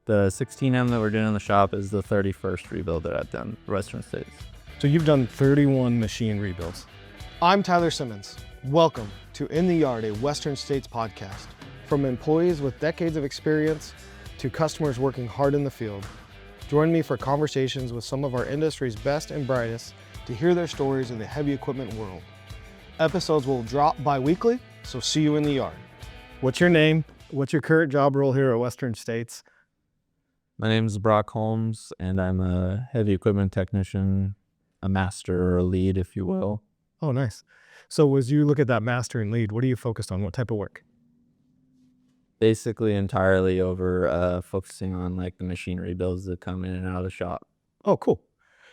The 16M that we're doing in the shop is the 31st rebuild that I've done for Western States. So you've done 31 machine rebuilds. I'm Tyler Simmons. Welcome to In the Yard, a Western States podcast. From employees with decades of experience to customers working hard in the field. Join me for conversations with some of our industry's best and brightest to hear their stories in the heavy equipment world. Episodes will drop bi-weekly, so see you in the yard. What's your name? What's your current job role here at Western States? My name is Holmes, and I'm a heavy equipment technician, a master or a lead, if you will. Oh, nice. So as you look at that master and lead, what are you focused on? What type of work? Basically entirely over focusing on like the machine rebuilds that come in and out of the shop. Oh, cool.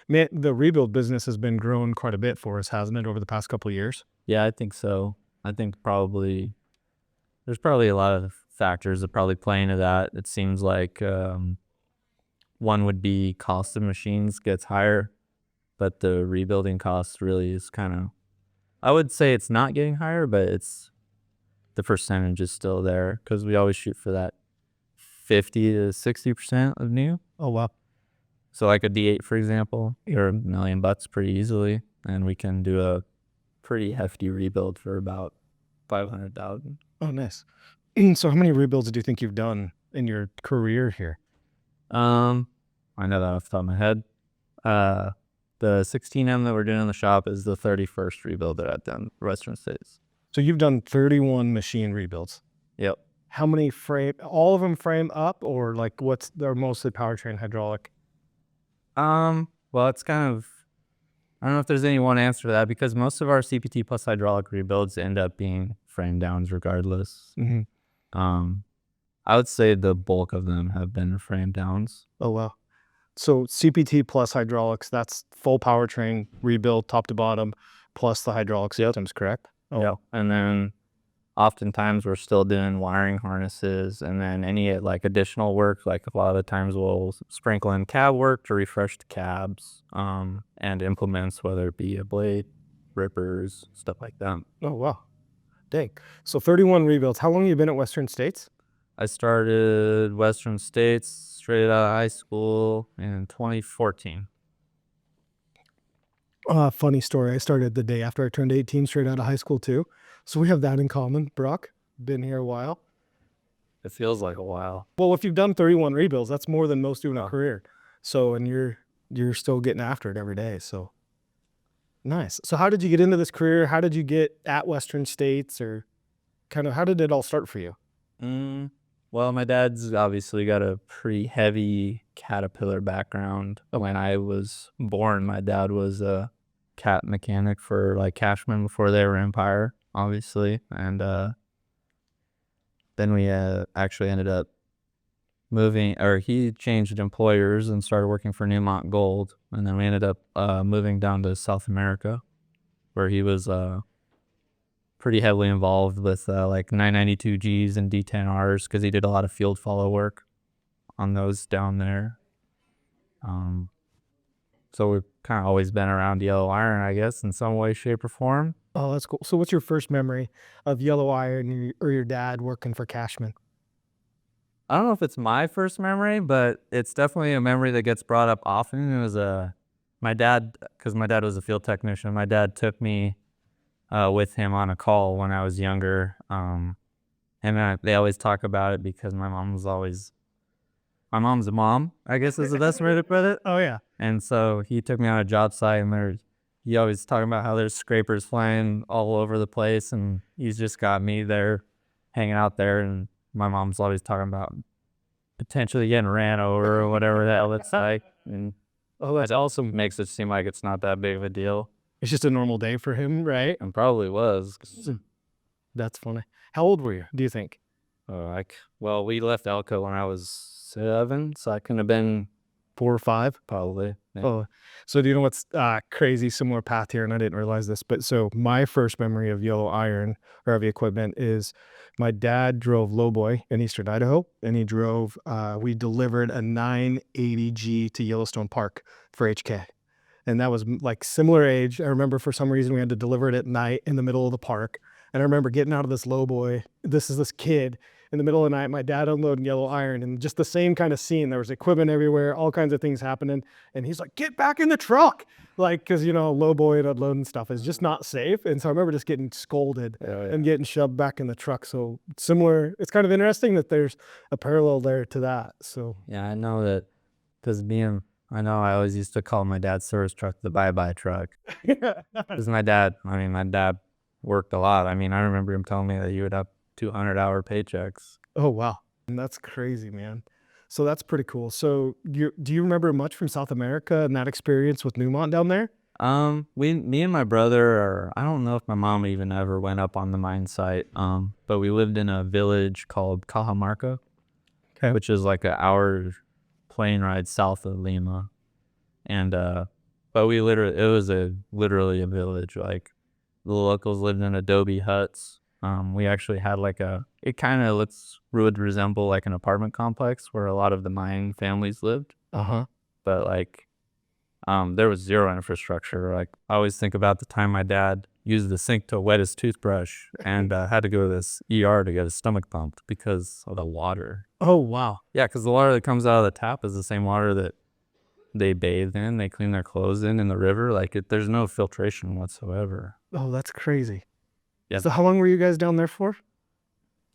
Man, the rebuild business has been growing quite a bit for us, hasn't it, over the past couple of years? Yeah, I think so. I think there's probably a lot of factors that probably play into that. It seems like one would be cost of machines gets higher, but the rebuilding cost really is kind of, I would say it's not getting higher, but the percentage is still there because we always shoot for that 50 to 60% of new. Oh, wow. So like a D8, for example, you're $1 million pretty easily, and we can do a pretty hefty rebuild for about $500,000. Oh, nice. So how many rebuilds do you think you've done in your career here? I know that off the top of my head. The 16M that we're doing in the shop is the 31st rebuild that I've done for Western States. So you've done 31 machine rebuilds. Yep. How many all of them frame up, or like they're mostly powertrain hydraulic? Well, it's kind of, I don't know if there's any one answer to that because most of our CPT plus hydraulic rebuilds end up being frame downs regardless. Mm-hmm. I would say the bulk of them have been frame downs. Oh, wow. So CPT plus hydraulics, that's full powertrain rebuild top to bottom plus the hydraulic systems, correct? Oh. Yeah. And then oftentimes we're still doing wiring harnesses, and then any like additional work, like a lot of the times we'll sprinkle in cab work to refresh the cabs, and implements, whether it be a blade, rippers, stuff like that. Oh, wow. Dang. So 31 rebuilds. How long have you been at Western States? I started Western States straight out of high school in 2014. Funny story. I started the day after I turned 18, straight out of high school too. So we have that in common. Brock, been here a while. It feels like a while. Well, if you've done 31 rebuilds, that's more than most do in a career. So, and you're still getting after it every day. So nice. So how did you get into this career? How did you get at Western States, or kind of how did it all start for you? Well, my dad's obviously got a pretty heavy Caterpillar background. When I was born, my dad was a cat mechanic for like Cashman before they were Empire, obviously. And then we actually ended up moving, or he changed employers and started working for Newmont Gold. And then we ended up moving down to South America, where he was pretty heavily involved with like 992Gs and D10Rs because he did a lot of field follow work on those down there. So we've kind of always been around yellow iron, I guess, in some way, shape, or form. Oh, that's cool. So what's your first memory of yellow iron or your dad working for Cashman? I don't know if it's my first memory, but it's definitely a memory that gets brought up often. It was my dad, because my dad was a field technician. My dad took me with him on a call when I was younger. And they always talk about it because my mom's a mom, I guess is the best way to put it. Oh, yeah. And so he took me on a job site, and he always talking about how there's scrapers flying all over the place, and he's just got me there hanging out there, and my mom's always talking about potentially getting ran over or whatever the hell it's like. And it also makes it seem like it's not that big of a deal. It's just a normal day for him, right? And probably was. That's funny. How old were you, do you think? Well, we left Elko when I was 7, so I couldn't have been 4 or 5? probably. Yeah. Oh, so do you know what's crazy, similar path here, and I didn't realize this, but so my first memory of yellow iron or heavy equipment is my dad drove lowboy in eastern Idaho, and he drove, we delivered a 980G to Yellowstone Park for HK. And that was like similar age. I remember for some reason we had to deliver it at night in the middle of the park. And I remember getting out of this lowboy. This is this kid in the middle of the night, my dad unloading yellow iron, and just the same kind of scene. There was equipment everywhere, all kinds of things happening. And he's like, get back in the truck. Like, because, low boy and unloading stuff is just not safe. And so I remember just getting scolded and getting shoved back in the truck. So similar, it's kind of interesting that there's a parallel there to that. So Yeah, I know that because I know I always used to call my dad's service truck the bye-bye truck. Because my dad worked a lot. I mean, I remember him telling me that he would have 200-hour paychecks. Oh, wow. And that's crazy, man. So that's pretty cool. So do you remember much from South America and that experience with Newmont down there? Me and my brother, I don't know if my mom even ever went up on the mine site. But we lived in a village called Cajamarca, which is like an hour plane ride south of Lima. And, but it was literally a village. Like the locals lived in adobe huts. We actually had it kind of would resemble like an apartment complex where a lot of the mining families lived. But there was zero infrastructure. Like I always think about the time my dad used the sink to wet his toothbrush and had to go to this ER to get his stomach pumped because of the water. Oh, wow. Yeah, because the water that comes out of the tap is the same water that they bathe in, they clean their clothes in the river. There's no filtration whatsoever. Oh, that's crazy. Yeah. So how long were you guys down there for?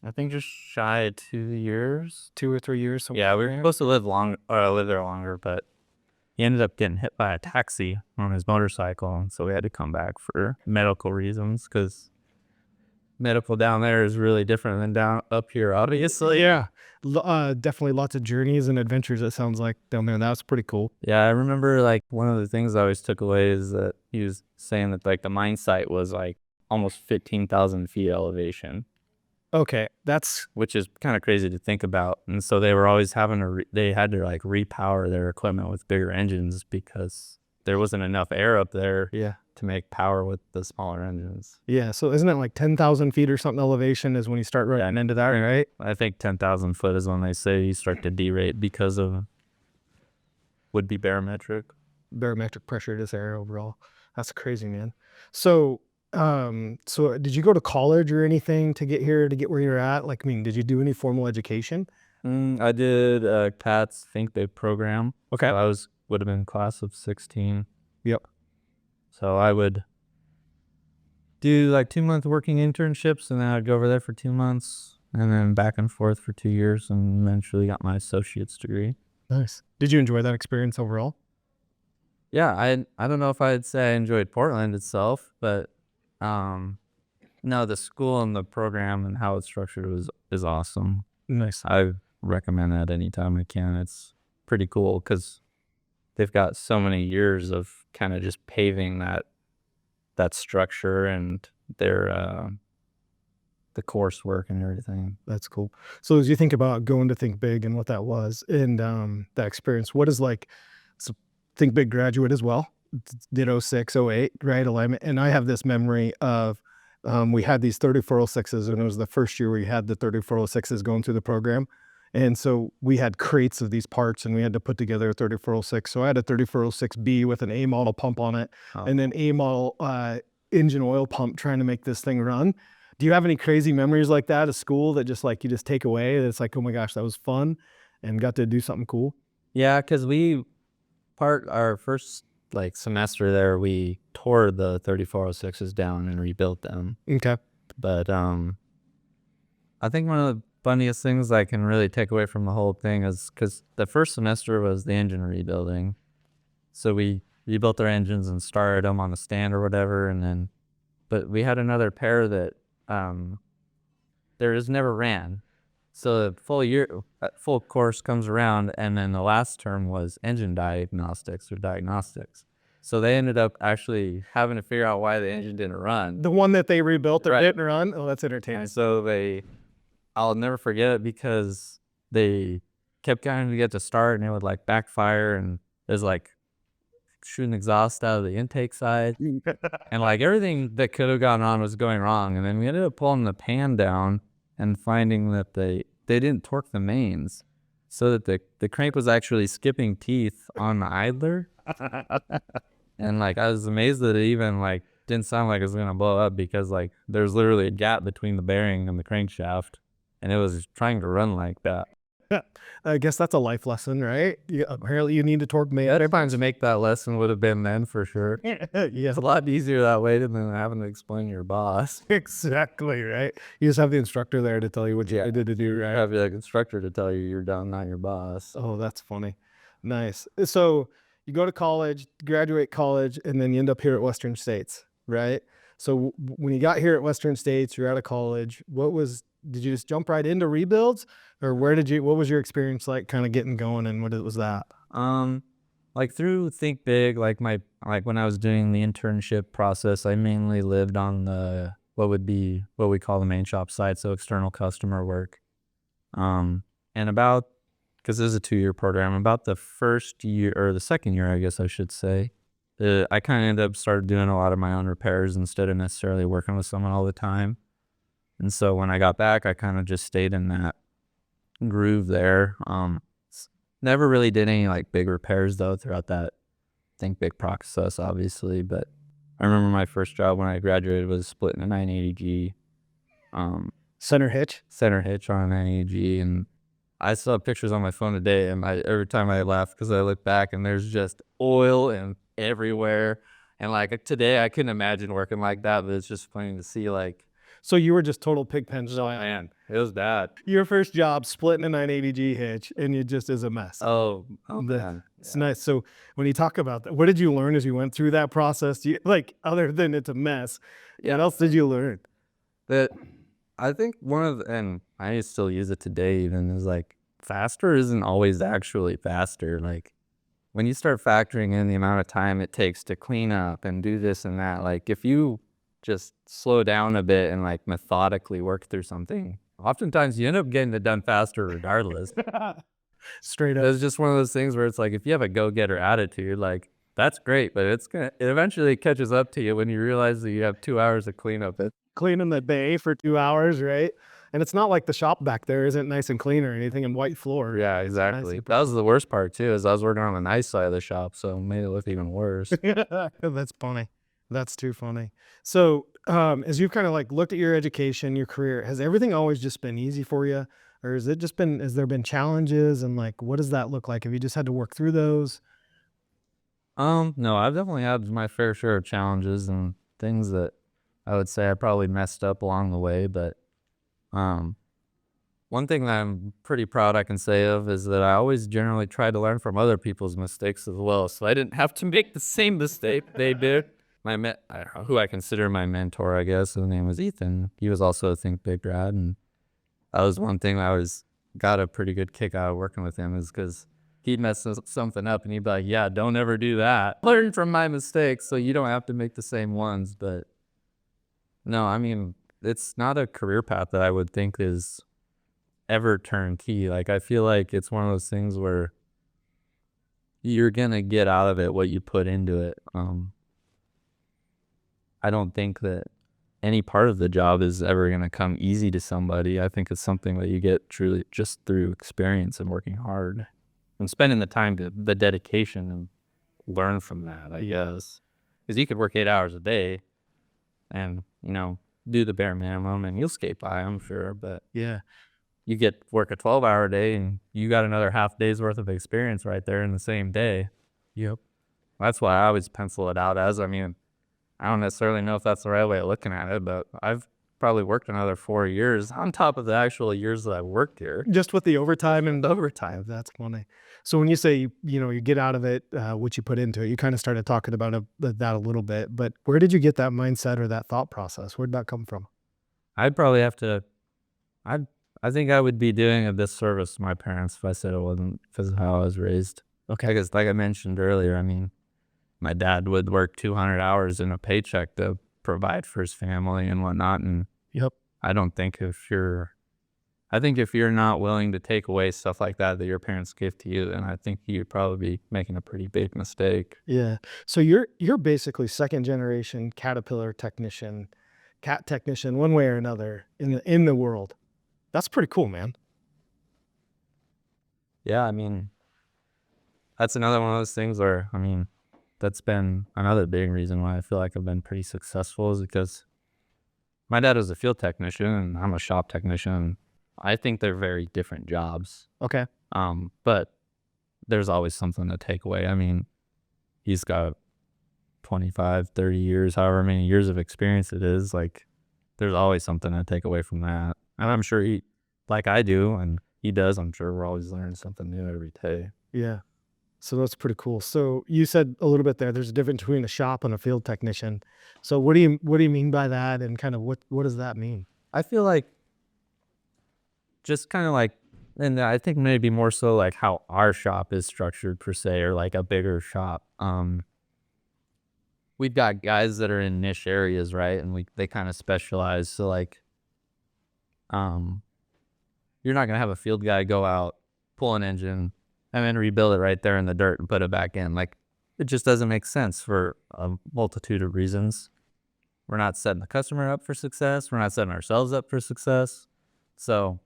I think just shy of 2 years. 2 or 3 years. Yeah, we were supposed to live there longer, but he ended up getting hit by a taxi on his motorcycle, and so we had to come back for medical reasons because medical down there is really different than down up here, obviously. Yeah. Definitely lots of journeys and adventures, it sounds like, down there. That was pretty cool. Yeah, I remember one of the things I always took away is that he was saying that the mine site was almost 15,000 feet elevation. Okay, which is kind of crazy to think about. And so they were always they had to repower their equipment with bigger engines because there wasn't enough air up there to make power with the smaller engines. Yeah, so isn't it 10,000 feet or something elevation is when you start running into that, right? I think 10,000 foot is when they say you start to derate because of would be barometric Pressure to this air overall. That's crazy, man. So did you go to college or anything to get here, to get where you're at? Did you do any formal education? I did Pat's ThinkBIG program. Okay. So would have been class of 16. Yep. So I would do 2-month working internships, and then I'd go over there for 2 months, and then back and forth for 2 years, and eventually got my associate's degree. Nice. Did you enjoy that experience overall? Yeah, I don't know if I'd say I enjoyed Portland itself, but no, the school and the program and how it's structured is awesome. Nice. I recommend that anytime I can. It's pretty cool because they've got so many years of kind of just paving that structure and their the coursework and everything. That's cool. So as you think about going to ThinkBIG and what that was and that experience, what is so ThinkBIG graduate as well, did 06, 08, right? Alignment. And I have this memory of we had these 3406s, and it was the first year we had the 3406s going through the program. And so we had crates of these parts, and we had to put together a 3406. So I had a 3406B with an A model pump on it, and then A model engine oil pump trying to make this thing run. Do you have any crazy memories like that at school that just you just take away? That's oh my gosh, that was fun and got to do something cool? Yeah, because our first semester there, we tore the 3406s down and rebuilt them. Okay. But I think one of the funniest things I can really take away from the whole thing is because the first semester was the engine rebuilding. So we rebuilt our engines and started them on the stand or whatever, but we had another pair that there never ran. So the full course comes around, and then the last term was engine diagnostics. So they ended up actually having to figure out why the engine didn't run. The one that they rebuilt that Right. didn't run? Oh, that's entertaining. And so I'll never forget it because they kept trying to get to start, and it would backfire, and there's shooting exhaust out of the intake side. And everything that could have gone on was going wrong. And then we ended up pulling the pan down and finding that they didn't torque the mains, so that the crank was actually skipping teeth on the idler. And I was amazed that it even didn't sound like it was gonna blow up because there's literally a gap between the bearing and the crankshaft. and it was trying to run like that. I guess that's a life lesson, right? Apparently you need to torque Yeah, trying to make that lesson would have been then for sure. yeah, It's a lot easier that way than having to explain to your boss. exactly, right? You just have the instructor there to tell you what you needed to do, right? Have your instructor to tell you you're done, not your boss. Oh, that's funny. Nice. So you go to college, graduate college, and then you end up here at Western States, right? So when you got here at Western States, you're out of college. Did you just jump right into rebuilds, or what was your experience like kind of getting going, and what was that? Like through ThinkBIG, like when I was doing the internship process, I mainly lived on what we call the main shop site, so external customer work. And because this is a 2-year program, about the first year or the second year, I guess I should say, I kind of ended up started doing a lot of my own repairs instead of necessarily working with someone all the time. And so when I got back, I kind of just stayed in that groove there. Never really did any like big repairs though throughout that ThinkBIG process, obviously. But I remember my first job when I graduated was splitting a 980G Center hitch. on an 980G, and I still have pictures on my phone today. And every time I laugh because I look back and there's just oil and everywhere. And like today, I couldn't imagine working like that, but it's just funny to see like. So you were just total pig pen. Oh man, it was bad. Your first job, splitting a 980G hitch, and it just is a mess. Oh man. It's nice. So when you talk about that, what did you learn as you went through that process? Like, other than it's a mess, what else did you learn? That I think and I still use it today even, is like faster isn't always actually faster. Like when you start factoring in the amount of time it takes to clean up and do this and that, like if you just slow down a bit and like methodically work through something, oftentimes you end up getting it done faster regardless. Straight up. It's just one of those things where it's like, if you have a go-getter attitude, like that's great, but it eventually catches up to you when you realize that you have 2 hours to clean up it. Cleaning the bay for 2 hours, right? And it's not like the shop back there isn't nice and clean or anything, and white floor. Yeah, exactly. That was the worst part too, is I was working on the nice side of the shop, so it made it look even worse. That's funny. That's too funny. So as you've kind of like looked at your education, your career, has everything always just been easy for you? Or has there been challenges, and like, what does that look like? Have you just had to work through those? No, I've definitely had my fair share of challenges and things that I would say I probably messed up along the way, but one thing that I'm pretty proud I can say of is that I always generally try to learn from other people's mistakes as well, so I didn't have to make the same mistake they did. Who I consider my mentor, I guess, his name was Ethan. He was also a ThinkBIG grad, and that was one thing I got a pretty good kick out of working with him, is because he'd mess something up and he'd be like, yeah, don't ever do that. Learn from my mistakes so you don't have to make the same ones. But no, I mean, it's not a career path that I would think is ever turnkey. Like, I feel like it's one of those things where you're going to get out of it what you put into it. I don't think that any part of the job is ever going to come easy to somebody. I think it's something that you get truly just through experience and working hard and spending the time, the dedication, and learn from that, I guess. Because you could work 8 hours a day and, do the bare minimum and you'll skate by, I'm sure. But Yeah. you work a 12-hour day and you got another half day's worth of experience right there in the same day. Yep. That's why I always pencil it out as. I mean, I don't necessarily know if that's the right way of looking at it, but I've probably worked another 4 years on top of the actual years that I've worked here. Just with the overtime and overtime. That's funny. So when you say, you get out of it, what you put into it, you kind of started talking about that a little bit, but where did you get that mindset or that thought process? Where'd that come from? I'd probably have to, I think I would be doing a disservice to my parents if I said it wasn't because of how I was raised. Okay. Because like I mentioned earlier, I mean, my dad would work 200 hours in a paycheck to provide for his family and whatnot. And Yep. I think if you're not willing to take away stuff like that your parents give to you, then I think you'd probably be making a pretty big mistake. Yeah. So you're basically second generation Caterpillar technician, cat technician, one way or another in the world. That's pretty cool, man. Yeah, I mean, that's another one of those things where, I mean, that's been another big reason why I feel like I've been pretty successful, is because my dad was a field technician and I'm a shop technician. I think they're very different jobs. Okay. But there's always something to take away. I mean, he's got 25, 30 years, however many years of experience it is. Like, there's always something to take away from that. And I'm sure he, like I do, and he does, I'm sure we're always learning something new every day. Yeah. So that's pretty cool. So you said a little bit there, there's a difference between a shop and a field technician. So what do you mean by that, and kind of what does that mean? I feel like just kind of like, and I think maybe more so like how our shop is structured per se, or like a bigger shop. We've got guys that are in niche areas, right? And they kind of specialize. So like, you're not gonna have a field guy go out, pull an engine, and then rebuild it right there in the dirt and put it back in. Like, it just doesn't make sense for a multitude of reasons. We're not setting the customer up for success. We're not setting ourselves up for success. So,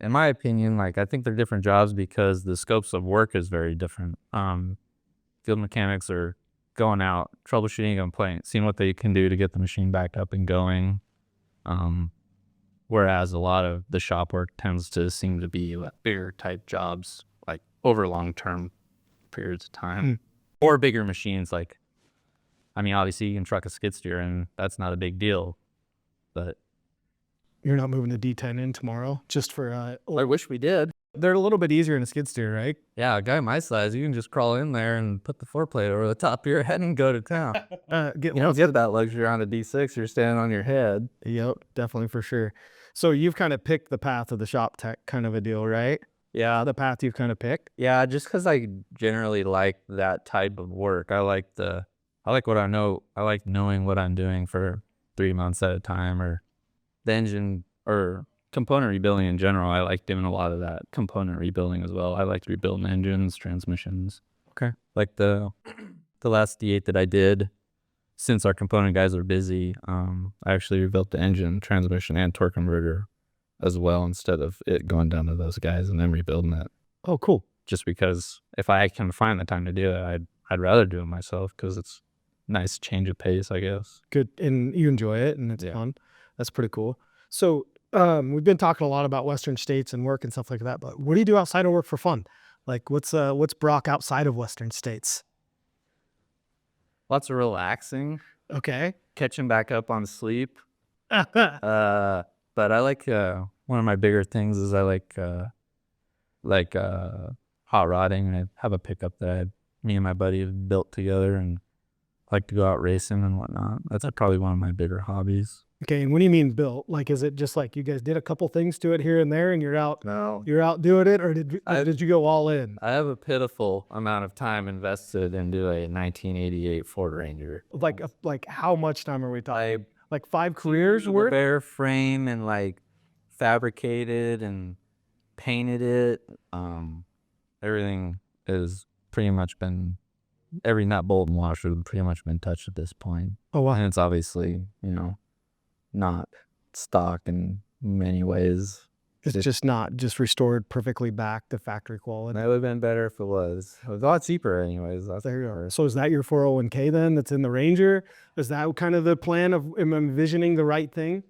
in my opinion, like, I think they're different jobs because the scopes of work is very different. Field mechanics are going out, troubleshooting a complaint, seeing what they can do to get the machine back up and going. Whereas a lot of the shop work tends to seem to be like bigger type jobs, like over long-term periods of time, or bigger machines. Like, I mean, obviously you can truck a skid steer and that's not a big deal, but You're not moving the D10 in tomorrow just for I wish we did. they're a little bit easier in a skid steer, right? Yeah, a guy my size, you can just crawl in there and put the floor plate over the top of your head and go to town. Get You don't get that luxury on a D6. You're standing on your head. Yep, definitely, for sure. So you've kind of picked the path of the shop tech kind of a deal, right? Yeah, The path you've kind of picked. yeah, just because I generally like that type of work. I like what I know. I like knowing what I'm doing for 3 months at a time, or the engine or component rebuilding in general. I like doing a lot of that component rebuilding as well. I like rebuilding engines, transmissions. Okay. Like the last D8 that I did, since our component guys are busy, I actually rebuilt the engine, transmission, and torque converter as well, instead of it going down to those guys and then rebuilding it. Oh, cool. Just because if I can find the time to do it, I'd rather do it myself, because it's a nice change of pace, I guess. Good. And you enjoy it and it's Yeah. fun. That's pretty cool. So we've been talking a lot about Western states and work and stuff like that, but what do you do outside of work for fun? Like what's Brock outside of Western states? Lots of relaxing, Okay. catching back up on sleep. But I like one of my bigger things is I like hot rodding. I have a pickup that me and my buddy have built together, and like to go out racing and whatnot. That's probably one of my bigger hobbies. Okay. And what do you mean built? Like, is it just like you guys did a couple things to it here and there and you're out doing it, or did you go all in? I have a pitiful amount of time invested into a 1988 Ford Ranger. Like how much time are we talking? Like 5 careers worth? Bare frame, and like fabricated and painted it. Everything has pretty much been, every nut, bolt, and washer has pretty much been touched at this point. Oh, wow. And it's obviously, not stock in many ways. It's just not just restored perfectly back to factory quality. That would have been better if it was. It was a lot cheaper anyways. That's There you for go. sure. So is that your 401k then that's in the Ranger? Is that kind of the plan of envisioning the right thing?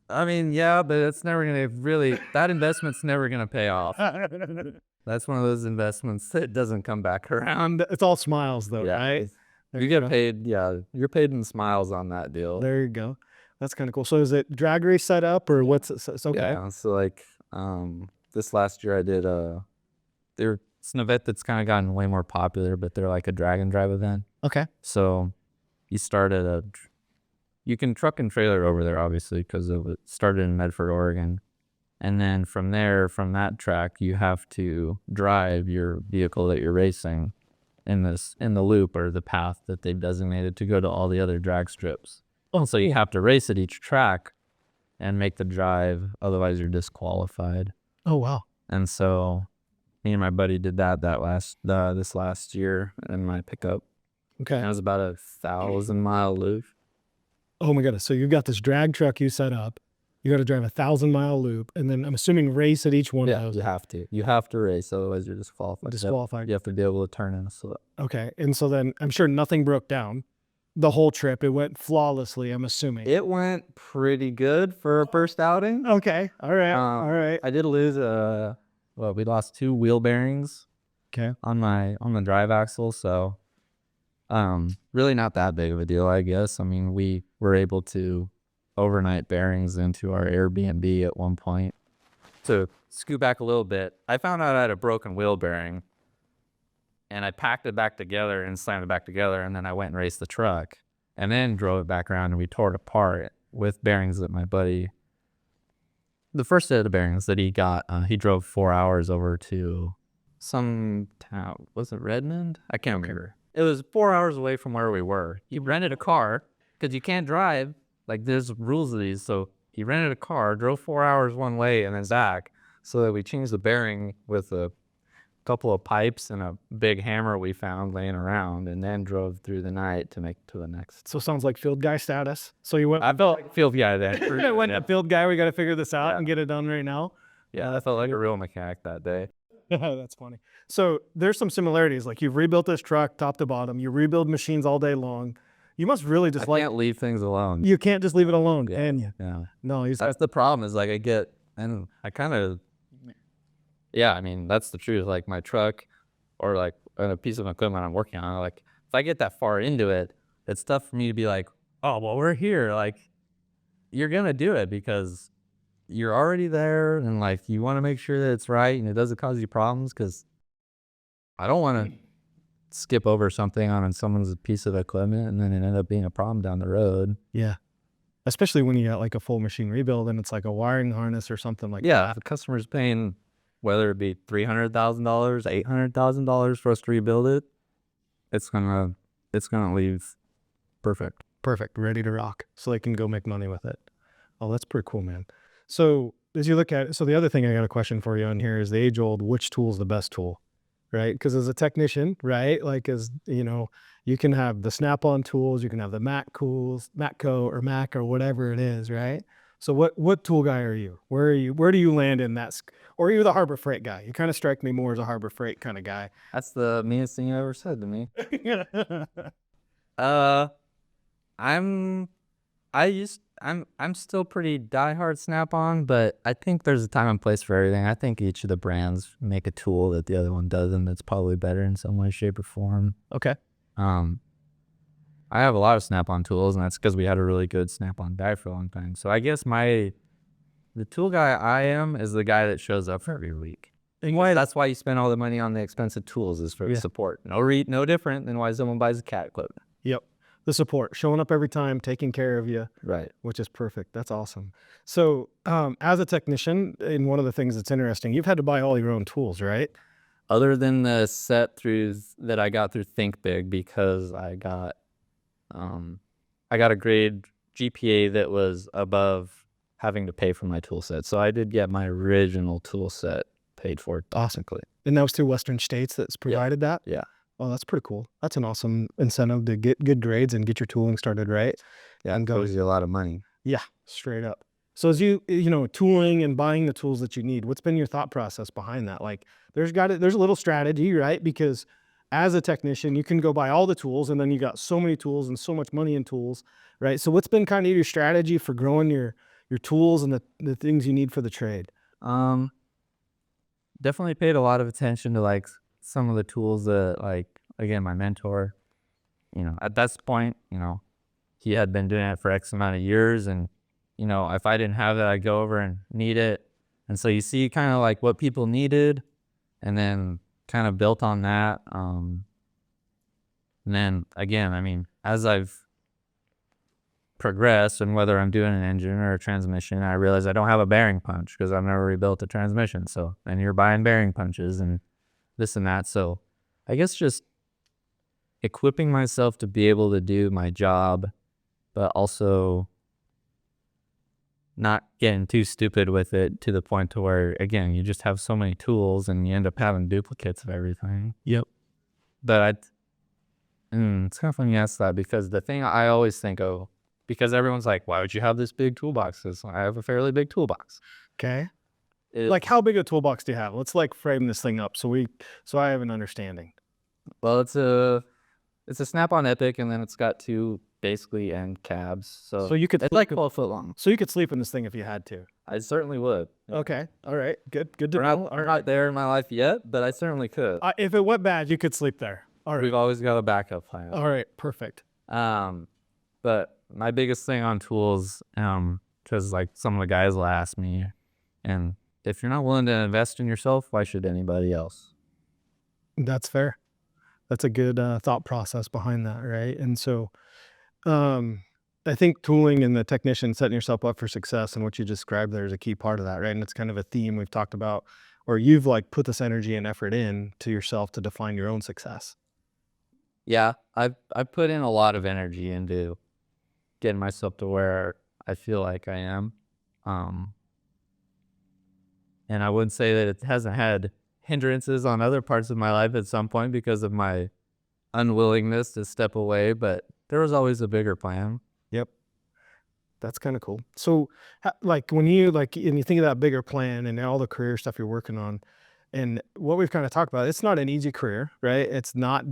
I mean, yeah, but it's never going to really, that investment's never going to pay off. That's one of those investments that doesn't come back around. It's all smiles though, Yeah. right? There You you get go. paid, you're paid in smiles on that deal. There you go. That's kind of cool. So is it drag race set up, or what's it? It's okay. Yeah, so like this last year I did it's an event that's kind of gotten way more popular, but they're like a drag and drive event. Okay. So you start at you can truck and trailer over there, obviously, because it started in Medford, Oregon. And then from there, from that track, you have to drive your vehicle that you're racing in the loop or the path that they've designated to go to all the other drag strips. Oh, So you have to race at each track and make the drive, otherwise you're disqualified. Oh, wow. And so me and my buddy did this last year in my pickup. Okay. And it was about 1,000-mile loop. Oh my goodness. So you've got this drag truck you set up. You got to drive 1,000-mile loop, and then I'm assuming race at each one of those. You have to. You have to race, otherwise you're disqualified. Disqualified. You have to be able to turn in a slip. Okay. And so then I'm sure nothing broke down. the whole trip? It went flawlessly, I'm assuming. It went pretty good for a first outing. Okay. All right. All right. I did lose we lost 2 wheel bearings Okay. on the drive axle, so really not that big of a deal, I guess. I mean, we were able to overnight bearings into our Airbnb at one point. To scoot back a little bit, I found out I had a broken wheel bearing, and I packed it back together and slammed it back together, and then I went and raced the truck, and then drove it back around, and we tore it apart with bearings that my buddy, the first set of bearings that he got, he drove 4 hours over to some town. Was it Redmond? I can't remember. It was 4 hours away from where we were. He rented a car because you can't drive. Like, there's rules of these. So he rented a car, drove 4 hours one way and then back, so that we changed the bearing with a couple of pipes and a big hammer we found laying around, and then drove through the night to make it to the next. So sounds like field guy status. So you went. I felt like field guy then. I went to field guy. We got to figure this out Yeah. and get it done right now. Yeah, I felt like a real mechanic that day. That's funny. So there's some similarities. Like, you've rebuilt this truck top to bottom. You rebuild machines all day long. You must really just I can't leave things alone. You can't just leave it alone, can you? Yeah. No, he's That's the problem, is like I kind of, yeah, I mean, that's the truth. Like, my truck or like a piece of equipment I'm working on, like, if I get that far into it, it's tough for me to be like, oh, well, we're here. Like, you're going to do it because you're already there, and like, you want to make sure that it's right and it doesn't cause you problems, because I don't want to skip over something on someone's piece of equipment and then it end up being a problem down the road. Yeah. Especially when you got like a full machine rebuild and it's like a wiring harness or something like Yeah, if the customer's paying, whether it be $300,000, $800,000 for us to rebuild it, it's gonna leave perfect. perfect, ready to rock, so they can go make money with it. Oh, that's pretty cool, man. So as you look at it, so the other thing I got a question for you on here is the age old, which tool is the best tool, right? Because as a technician, right, like, as you know, you can have the Snap-on tools, you can have the Matco or Mac or whatever it is, right? So what tool guy are you? Where do you land in that? Or are you the Harbor Freight guy? You kind of strike me more as a Harbor Freight kind of guy. That's the meanest thing you ever said to me. I'm still pretty diehard Snap-on, but I think there's a time and place for everything. I think each of the brands make a tool that the other one doesn't, that's probably better in some way, shape, or form. Okay. I have a lot of Snap-on tools, and that's because we had a really good Snap-on guy for a long time. So I guess the tool guy I am is the guy that shows up for every week. That's why you spend all the money on the expensive tools, is for support. No different than why someone buys a cat equipment. Yep. The support, showing up every time, taking care of you. Right. Which is perfect. That's awesome. So as a technician, and one of the things that's interesting, you've had to buy all your own tools, right? Other than the set-throughs that I got through ThinkBIG, because I got a grade GPA that was above having to pay for my tool set. So I did get my original tool set paid for technically. And that was through Western States that's provided that? Yeah. Oh, that's pretty cool. That's an awesome incentive to get good grades and get your tooling started, right? Yeah, and goes you a lot of money. Yeah, straight up. So as you know, tooling and buying the tools that you need, what's been your thought process behind that? Like, there's a little strategy, right? Because as a technician, you can go buy all the tools, and then you got so many tools and so much money in tools, right? So what's been kind of your strategy for growing your tools and the things you need for the trade? Definitely paid a lot of attention to like some of the tools that, like, again, my mentor, at this point, he had been doing it for X amount of years, and if I didn't have that, I'd go over and need it. And so you see kind of like what people needed, and then kind of built on that. And then again, I mean, as I've progressed, and whether I'm doing an engine or a transmission, I realize I don't have a bearing punch because I've never rebuilt a transmission. So then you're buying bearing punches and this and that. So I guess just equipping myself to be able to do my job, but also not getting too stupid with it to the point to where, again, you just have so many tools and you end up having duplicates of everything. Yep. But it's kind of funny you ask that, because the thing I always think of, because everyone's like, why would you have this big toolbox? Because I have a fairly big toolbox. Okay. Like, how big a toolbox do you have? Let's like frame this thing up so I have an understanding. Well, it's a Snap-on Epic, and then it's got two basically end cabs. So So you could it's like 12 foot long. So you could sleep in this thing if you had to. I certainly would. Okay. All right. Good to We're know. not there in my life yet, but I certainly could. If it went bad, you could sleep there. All right. We've always got a backup plan. All right. Perfect. But my biggest thing on tools, because like some of the guys will ask me, and if you're not willing to invest in yourself, why should anybody else? That's fair. That's a good thought process behind that, right? And so, I think tooling and the technician setting yourself up for success and what you described there is a key part of that, right? And it's kind of a theme we've talked about, or you've like put this energy and effort in to yourself to define your own success. Yeah, I've put in a lot of energy into getting myself to where I feel like I am. And I wouldn't say that it hasn't had hindrances on other parts of my life at some point because of my unwillingness to step away, but there was always a bigger plan. Yep. That's kind of cool. So like when you and you think of that bigger plan and all the career stuff you're working on and what we've kind of talked about, it's not an easy career, right?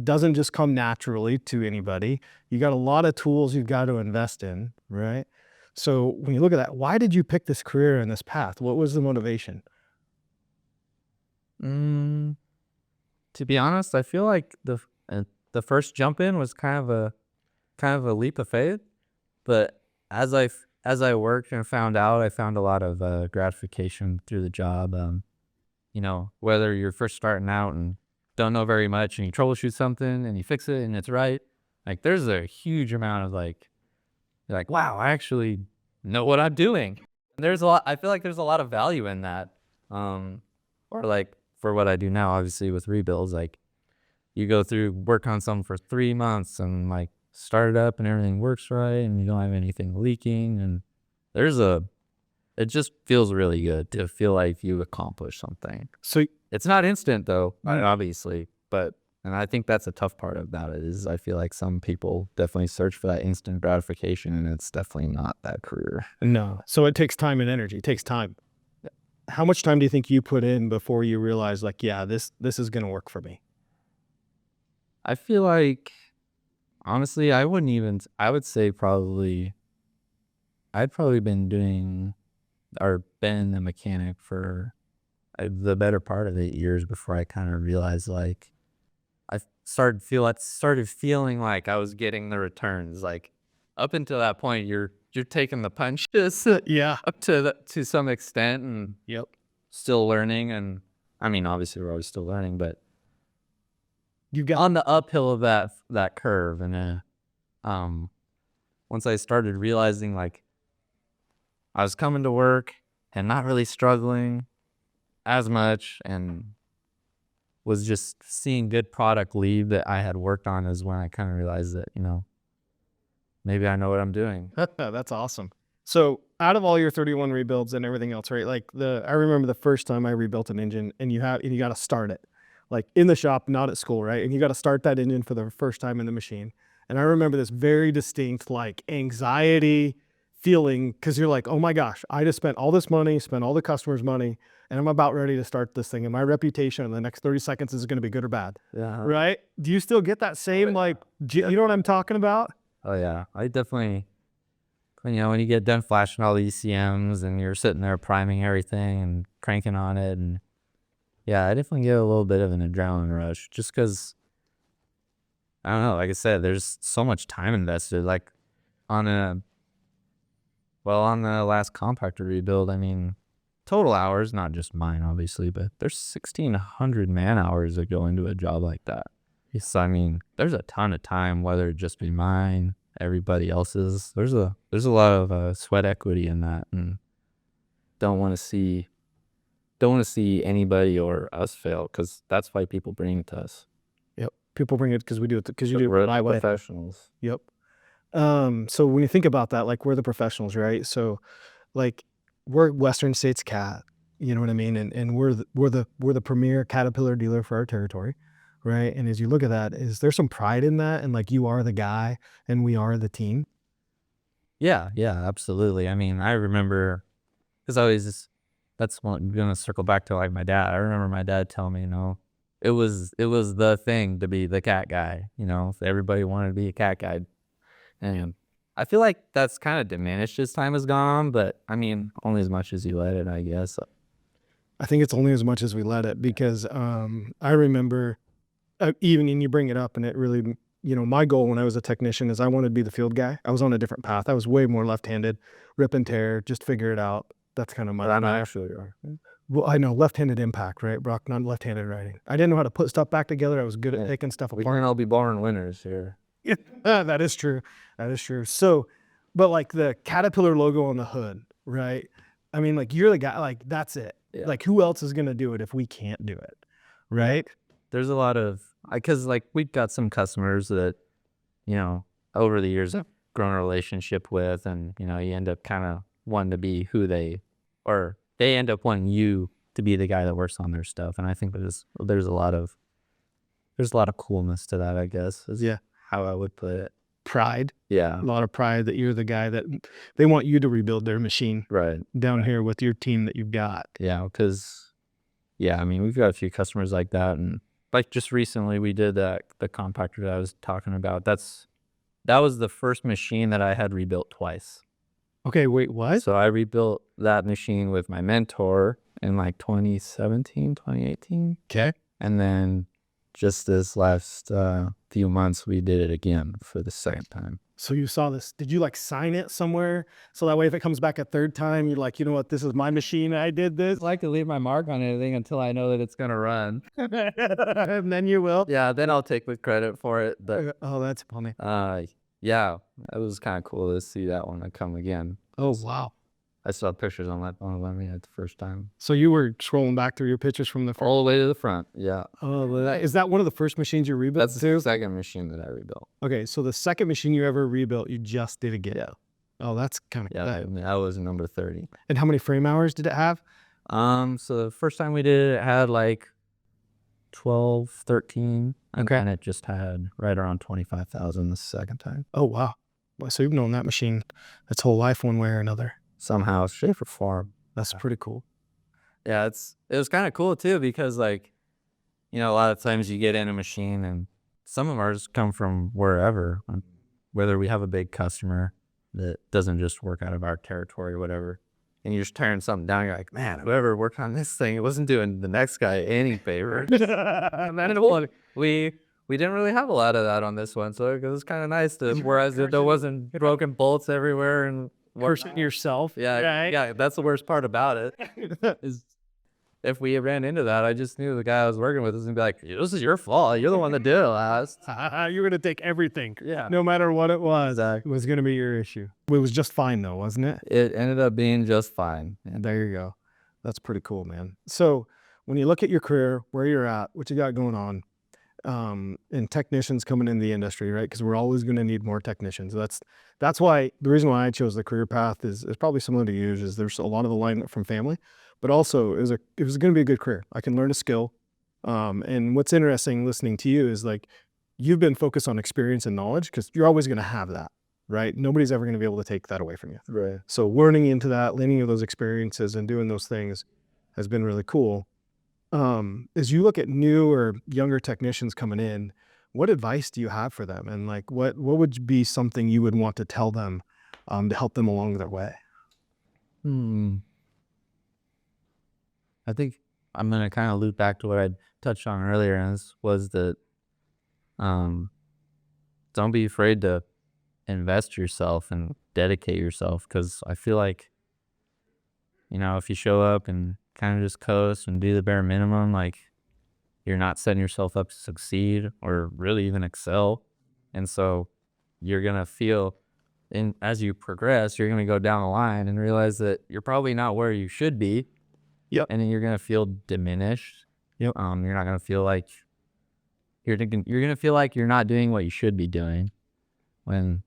Doesn't just come naturally to anybody. You got a lot of tools you've got to invest in, right? So when you look at that, why did you pick this career and this path? What was the motivation? To be honest, I feel like the first jump in was kind of a leap of faith, but as I worked and found out, I found a lot of gratification through the job. You know, whether you're first starting out and don't know very much and you troubleshoot something and you fix it and it's right, like there's a huge amount of like, you're like, wow, I actually know what I'm doing. And there's a lot, I feel like there's a lot of value in that. Or like for what I do now, obviously with rebuilds, like you go through work on something for 3 months and like start it up and everything works right and you don't have anything leaking, and it just feels really good to feel like you accomplished something. So It's not instant though, obviously, and I think that's a tough part about it is I feel like some people definitely search for that instant gratification, and it's definitely not that career. no. So it takes time and energy. It takes time. How much time do you think you put in before you realize like, yeah, this is going to work for me? I feel like, honestly, I would say I'd probably been doing or been a mechanic for the better part of 8 years before I kind of realized like I started feeling like I was getting the returns. Like up until that point, you're taking the punches Yeah. up to some extent, and Yep. still learning. And I mean, obviously, we're always still learning, but You've got on the uphill of that curve, and once I started realizing like I was coming to work and not really struggling as much, and was just seeing good product leave that I had worked on, is when I kind of realized that, you know, maybe I know what I'm doing. That's awesome. So out of all your 31 rebuilds and everything else, right? Like I remember the first time I rebuilt an engine and you got to start it like in the shop, not at school, right? And you got to start that engine for the first time in the machine. And I remember this very distinct like anxiety feeling because you're like, oh my gosh, I just spent all this money, spent all the customers' money, and I'm about ready to start this thing. And my reputation in the next 30 seconds is going to be good or bad, Yeah. right? Do you still get that same like, you know what I'm talking about? Oh yeah, I definitely. You know, when you get done flashing all the ECMs and you're sitting there priming everything and cranking on it, and yeah, I definitely get a little bit of an adrenaline rush just because, I don't know, like I said, there's so much time invested. Like on the last compactor rebuild, I mean, total hours, not just mine, obviously, but there's 1,600 man hours that go into a job like that. So, I mean, there's a ton of time, whether it just be mine, everybody else's. There's a lot of sweat equity in that, and don't want to see anybody or us fail, because that's why people bring it to us. Yep. People bring it because we do it because you do it We're my way. professionals. Yep. So when you think about that, like we're the professionals, right? So like we're Western States Cat, you know what I mean? And we're the premier Caterpillar dealer for our territory, right? And as you look at that, is there some pride in that? And like you are the guy and we are the team? Yeah, absolutely. I mean, I remember, because that's what I'm gonna circle back to, like my dad. I remember my dad telling me, you know, it was the thing to be the cat guy. You know, if everybody wanted to be a cat guy. And I feel like that's kind of diminished as time has gone on, but I mean, only as much as you let it, I guess. I think it's only as much as we let it, because I remember even, and you bring it up, and it really, my goal when I was a technician is I wanted to be the field guy. I was on a different path. I was way more left-handed, rip and tear, just figure it out. That's kind of my. But I'm actually, Well, I know left-handed impact, right, Brock? Not left-handed writing. I didn't know how to put stuff back together. I was good at taking stuff we apart. can all be born winners here. That is true. That is true. So, but like the Caterpillar logo on the hood, right? I mean, like you're the guy, like that's it. Yeah. Like who else is going to do it if we can't do it, right? There's a lot of, because like we've got some customers that, over the years I've grown a relationship with, and, you end up kind of wanting to be who or they end up wanting you to be the guy that works on their stuff. And I think there's a lot of coolness to that, I guess, is how I would put it. Pride. Yeah. A lot of pride that you're the guy that they want you to rebuild their machine Right. down here with your team that you've got. Yeah. Because, I mean, we've got a few customers like that. And like just recently we did the compactor that I was talking about. That was the first machine that I had rebuilt twice. Okay, wait, what? So I rebuilt that machine with my mentor in like 2017, 2018. Okay. And then just this last few months, we did it again for the second time. So you saw this. Did you like sign it somewhere? So that way, if it comes back a third time, you're like, you know what? This is my machine. I did this. I like to leave my mark on anything until I know that it's going to run. And then you will. Yeah, then I'll take the credit for it. But Oh, that's funny. yeah, it was kind of cool to see that one come again. Oh, wow. I saw pictures on that one when we had the first time. So you were scrolling back through your pictures from the first. All the way to the front, yeah. Oh, is that one of the first machines you rebuilt? That's the second machine that I rebuilt. Okay, so the second machine you ever rebuilt, you just did again. Yeah. Oh, that's kind of That was number 30. And how many frame hours did it have? So the first time we did it, it had like 12, 13. Okay. And it just had right around 25,000 the second time. Oh, wow. Well, so you've known that machine its whole life one way or another. Somehow, Schaefer Farm. That's pretty cool. Yeah, it was kind of cool too, because like, a lot of times you get in a machine and some of ours come from wherever, whether we have a big customer that doesn't just work out of our territory or whatever, and you're just tearing something down, you're like, man, whoever worked on this thing, it wasn't doing the next guy any favor. And then we didn't really have a lot of that on this one, so it was kind of nice to, whereas there wasn't broken bolts everywhere and Cursing yourself. Yeah, right? yeah, that's the worst part about it. Is if we ran into that, I just knew the guy I was working with was gonna be like, "This is your fault. You're the one that did it last." You're gonna take everything. Yeah, No matter what it was, exactly. it was gonna be your issue. It was just fine though, wasn't it? It ended up being just fine. And there you go. That's pretty cool, man. So when you look at your career, where you're at, what you got going on, and technicians coming in the industry, right? Because we're always going to need more technicians. That's why the reason why I chose the career path is probably similar to yours. Is there's a lot of alignment from family, but also it was going to be a good career. I can learn a skill, and what's interesting listening to you is like you've been focused on experience and knowledge because you're always going to have that, right? Nobody's ever going to be able to take that away from you. Right. So learning into that, learning into those experiences, and doing those things has been really cool. As you look at new or younger technicians coming in, what advice do you have for them? And like, what would be something you would want to tell them, to help them along their way? I think I'm going to kind of loop back to what I touched on earlier, and this was that, don't be afraid to invest yourself and dedicate yourself. Cause I feel like, if you show up and kind of just coast and do the bare minimum, like you're not setting yourself up to succeed or really even excel. And so you're going to feel, and as you progress, you're going to go down the line and realize that you're probably not where you should be. Yep. And then you're going to feel diminished. Yep. You're not going to feel like you're going to feel like you're not doing what you should be doing, when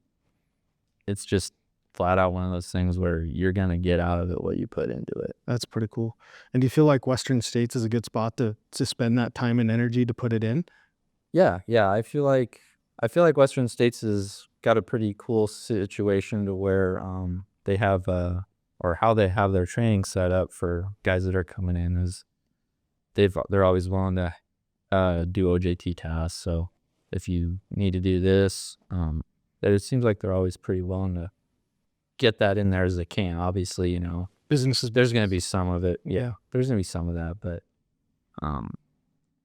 it's just flat out one of those things where you're going to get out of it what you put into it. That's pretty cool. And do you feel like Western States is a good spot to spend that time and energy to put it in? Yeah. I feel like Western States has got a pretty cool situation to where they have or how they have their training set up for guys that are coming in is they're always willing to do OJT tasks. So if you need to do this, that it seems like they're always pretty willing to get that in there as they can. Obviously, you know, Businesses. there's going to be some of it. Yeah. There's going to be some of that. But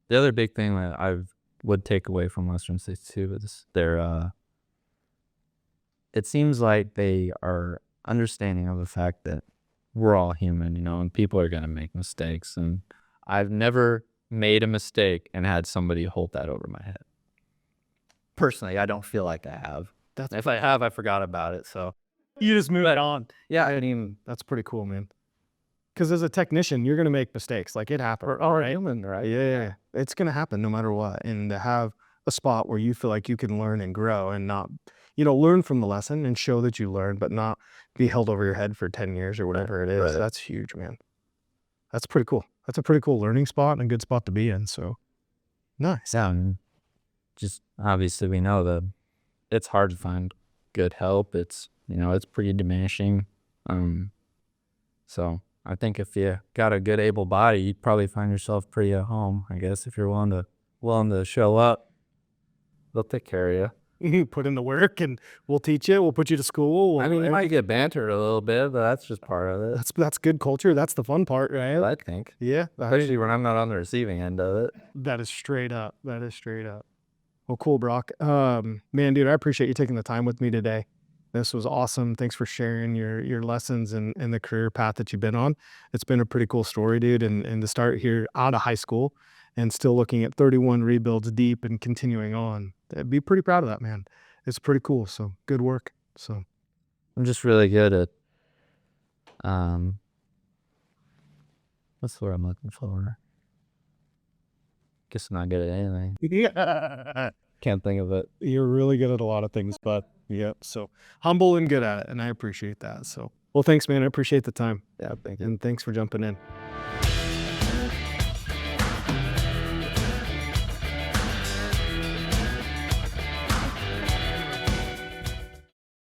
the other big thing that I would take away from Western states too is it seems like they are understanding of the fact that we're all human, you know, and people are going to make mistakes. And I've never made a mistake and had somebody hold that over my head. Personally, I don't feel like I have. If I have, I forgot about it. So You just move it on. yeah, I mean, That's pretty cool, man. Because as a technician, you're going to make mistakes. Like, it happens. we're all human, right? Yeah. It's going to happen no matter what. And to have a spot where you feel like you can learn and grow and not, you know, learn from the lesson and show that you learned, but not be held over your head for 10 years or whatever it is. Right. That's huge, man. That's pretty cool. That's a pretty cool learning spot and a good spot to be in. So nice. Yeah, and just obviously we know that it's hard to find good help. It's, you know, it's pretty diminishing. So I think if you got a good able body, you'd probably find yourself pretty at home. I guess if you're willing to show up, they'll take care of you. You put in the work and we'll teach you. We'll put you to school. I mean, you might get bantered a little bit, but that's just part of it. That's good culture. That's the fun part, right? I think, Yeah. especially when I'm not on the receiving end of it. That is straight up. That is straight up. Well, cool, Brock. Man, dude, I appreciate you taking the time with me today. This was awesome. Thanks for sharing your lessons and the career path that you've been on. It's been a pretty cool story, dude. And to start here out of high school and still looking at 31 rebuilds deep and continuing on, I'd be pretty proud of that, man. It's pretty cool. So good work. So I'm just really good at, what's the word I'm looking for? Guess I'm not good at anything. yeah, Can't think of it. you're really good at a lot of things, but yeah, so humble and good at it. And I appreciate that. So, well, thanks, man. I appreciate the time. Yeah, thank you. And thanks for jumping in.